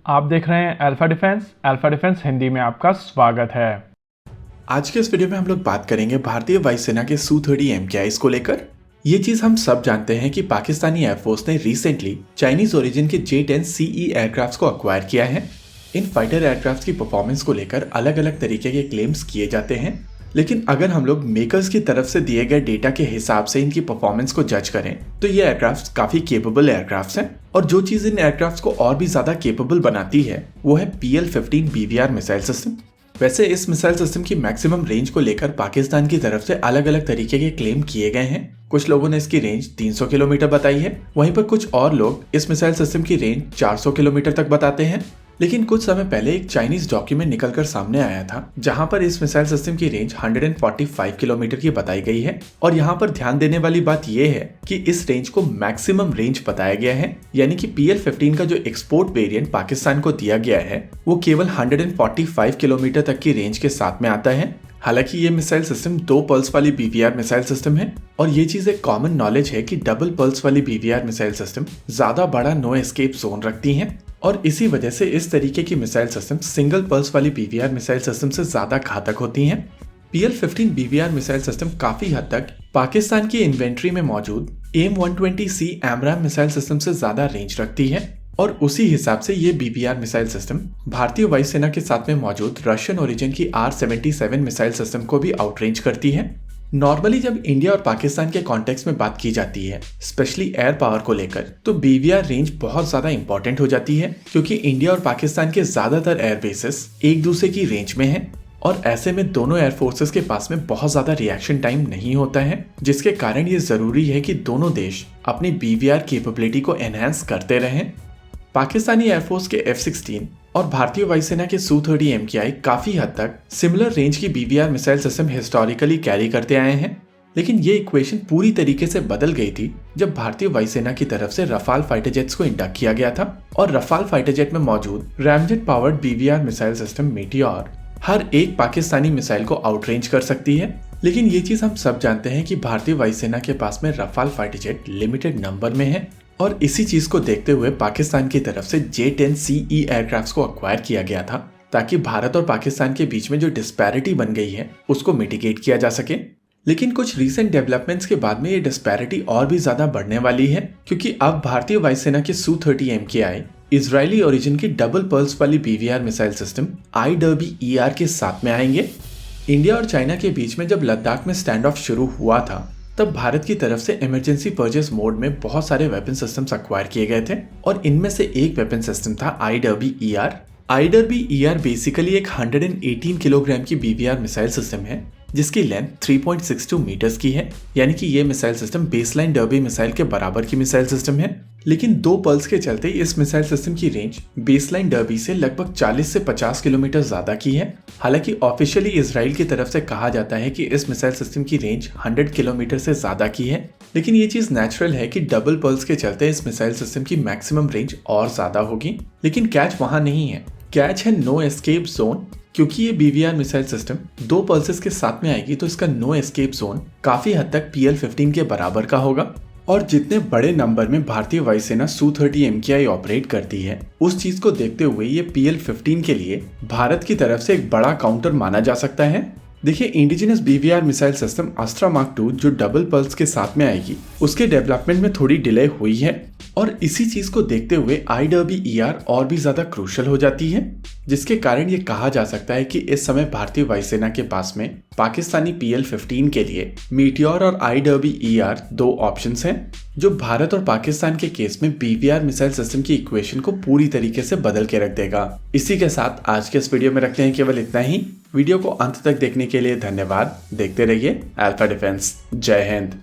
आप देख रहे हैं अल्फा डिफेंस हिंदी में आपका स्वागत है। आज के इस वीडियो में हम लोग बात करेंगे भारतीय वायुसेना के Su-30 MKIs को लेकर। ये चीज हम सब जानते हैं कि पाकिस्तानी एयरफोर्स ने रिसेंटली चाइनीज ओरिजिन के J-10 CE एयरक्राफ्ट को अक्वायर किया है। इन फाइटर एयरक्राफ्ट की परफॉर्मेंस को लेकर अलग अलग तरीके के क्लेम्स किए जाते हैं, लेकिन अगर हम लोग मेकर्स की तरफ से दिए गए डेटा के हिसाब से इनकी परफॉर्मेंस को जज करें तो ये एयरक्राफ्ट काफी केपेबल एयरक्राफ्ट हैं। और जो चीज इन एयरक्राफ्ट को और भी ज्यादा केपेबल बनाती है वो है PL-15 BVR मिसाइल सिस्टम। वैसे इस मिसाइल सिस्टम की मैक्सिमम रेंज को लेकर पाकिस्तान की तरफ से अलग अलग तरीके के क्लेम किए गए हैं। कुछ लोगों ने इसकी रेंज 300 किलोमीटर बताई है, वहीं पर कुछ और लोग इस मिसाइल सिस्टम की रेंज 400 किलोमीटर तक बताते हैं। लेकिन कुछ समय पहले एक चाइनीज डॉक्यूमेंट निकलकर सामने आया था जहां पर इस मिसाइल सिस्टम की रेंज 145 किलोमीटर की बताई गई है। और यहां पर ध्यान देने वाली बात यह है कि इस रेंज को मैक्सिमम रेंज बताया गया है, यानी कि PL-15 का जो एक्सपोर्ट वेरिएंट पाकिस्तान को दिया गया है वो केवल 145 किलोमीटर तक की रेंज के साथ में आता है। हालांकि ये मिसाइल सिस्टम 2 पल्स वाली BVR मिसाइल सिस्टम है और ये चीज एक कॉमन नॉलेज है कि डबल पल्स वाली BVR मिसाइल सिस्टम ज्यादा बड़ा नो एस्केप जोन रखती है और इसी वजह से इस तरीके की मिसाइल सिस्टम सिंगल पल्स वाली BVR मिसाइल सिस्टम से ज्यादा घातक होती हैं। PL-15 BVR मिसाइल सिस्टम काफी हद तक पाकिस्तान की इन्वेंट्री में मौजूद AIM-120C AMRAAM मिसाइल सिस्टम से ज्यादा रेंज रखती है और उसी हिसाब से ये BVR मिसाइल सिस्टम भारतीय वायुसेना के साथ में मौजूद रशियन ओरिजिन की R-77 मिसाइल सिस्टम को भी आउटरेंज करती है। नॉर्मली जब इंडिया और पाकिस्तान के कॉन्टेक्स्ट में बात की जाती है, स्पेशली एयर पावर को लेकर, तो BVR रेंज बहुत ज्यादा इंपॉर्टेंट हो जाती है क्योंकि इंडिया और पाकिस्तान के ज्यादातर एयर बेसिस एक दूसरे की रेंज में हैं और ऐसे में दोनों एयर फोर्सेस के पास में बहुत ज्यादा रिएक्शन टाइम नहीं होता है, जिसके कारण ये जरूरी है कि दोनों देश अपनी BVR कैपेबिलिटी को एनहांस करते रहें। पाकिस्तानी एयरफोर्स के F-16 और भारतीय वायुसेना के Su-30 MKI काफी हद तक सिमिलर रेंज की BVR missile system historically carry करते आए हैं, लेकिन ये इक्वेशन पूरी तरीके से बदल गई थी जब भारतीय वायुसेना की तरफ से रफाल फाइटर जेट्स को इंडक्ट किया गया था और रफाल फाइटर जेट में मौजूद ramjet powered BVR missile system Meteor हर एक पाकिस्तानी मिसाइल को आउटरेंज कर सकती है। लेकिन ये चीज हम सब जानते हैं कि भारतीय वायुसेना के पास में Rafale fighter jet limited number में है और इसी चीज को देखते हुए पाकिस्तान की तरफ से J-10 CE एयरक्राफ्ट को अक्वायर किया गया था ताकि भारत और पाकिस्तान के बीच में जो डिस्पैरिटी बन गई है उसको मिटिगेट किया जा सके। लेकिन कुछ रीसेंट डेवलपमेंट्स के बाद में ये डिस्पैरिटी और भी ज्यादा बढ़ने वाली है क्योंकि अब भारतीय वायुसेना के Su-30 MKI इजरायली ओरिजिन की डबल पल्स वाली BVR मिसाइल सिस्टम IWER के साथ में आएंगे। इंडिया और चाइना के बीच में जब लद्दाख में स्टैंड ऑफ शुरू हुआ था तब भारत की तरफ से इमरजेंसी परचेस मोड में बहुत सारे वेपन सिस्टम्स अक्वायर किए गए थे और इनमें से एक वेपन सिस्टम था IWER। IWER बेसिकली एक 118 किलोग्राम की BVR मिसाइल सिस्टम है जिसकी लेंथ 3.62 मीटर्स की है, यानी कि ये missile system baseline derby missile के बराबर की मिसाइल सिस्टम है। लेकिन 2 पल्स के चलते इस मिसाइल सिस्टम की रेंज बेसलाइन डर्बी से लगभग 40 से 50 किलोमीटर ज्यादा की है। हालांकि ऑफिशियली इजराइल की तरफ से कहा जाता है कि इस मिसाइल सिस्टम की रेंज 100 किलोमीटर से ज्यादा की है, लेकिन ये चीज नेचुरल है कि डबल पल्स के चलते इस मिसाइल सिस्टम की मैक्सिमम रेंज और ज्यादा होगी। लेकिन कैच वहां नहीं है, कैच है नो एस्केप जोन। क्योंकि ये BVR मिसाइल सिस्टम 2 पल्सेस के साथ में आएगी तो इसका नो एस्केप जोन काफी हद तक PL-15 के बराबर का होगा और जितने बड़े नंबर में भारतीय वायुसेना Su-30 MKI ऑपरेट करती है उस चीज को देखते हुए ये PL-15 के लिए भारत की तरफ से एक बड़ा काउंटर माना जा सकता है। देखिए, indigenous BVR missile system अस्त्रा mark 2 जो डबल पल्स के साथ में आएगी उसके डेवलपमेंट में थोड़ी डिले हुई है और इसी चीज को देखते हुए IWER और भी ज्यादा क्रूशल हो जाती है, जिसके कारण ये कहा जा सकता है कि इस समय भारतीय वायुसेना के पास में पाकिस्तानी PL-15 के लिए मीटियोर और IWER 2 ऑप्शंस हैं जो भारत और पाकिस्तान के केस में BVR मिसाइल सिस्टम की इक्वेशन को पूरी तरीके से बदल के रख देगा। इसी के साथ आज के इस वीडियो में रखते हैं केवल इतना ही। वीडियो को अंत तक देखने के लिए धन्यवाद। देखते रहिए अल्फा डिफेंस। जय हिंद।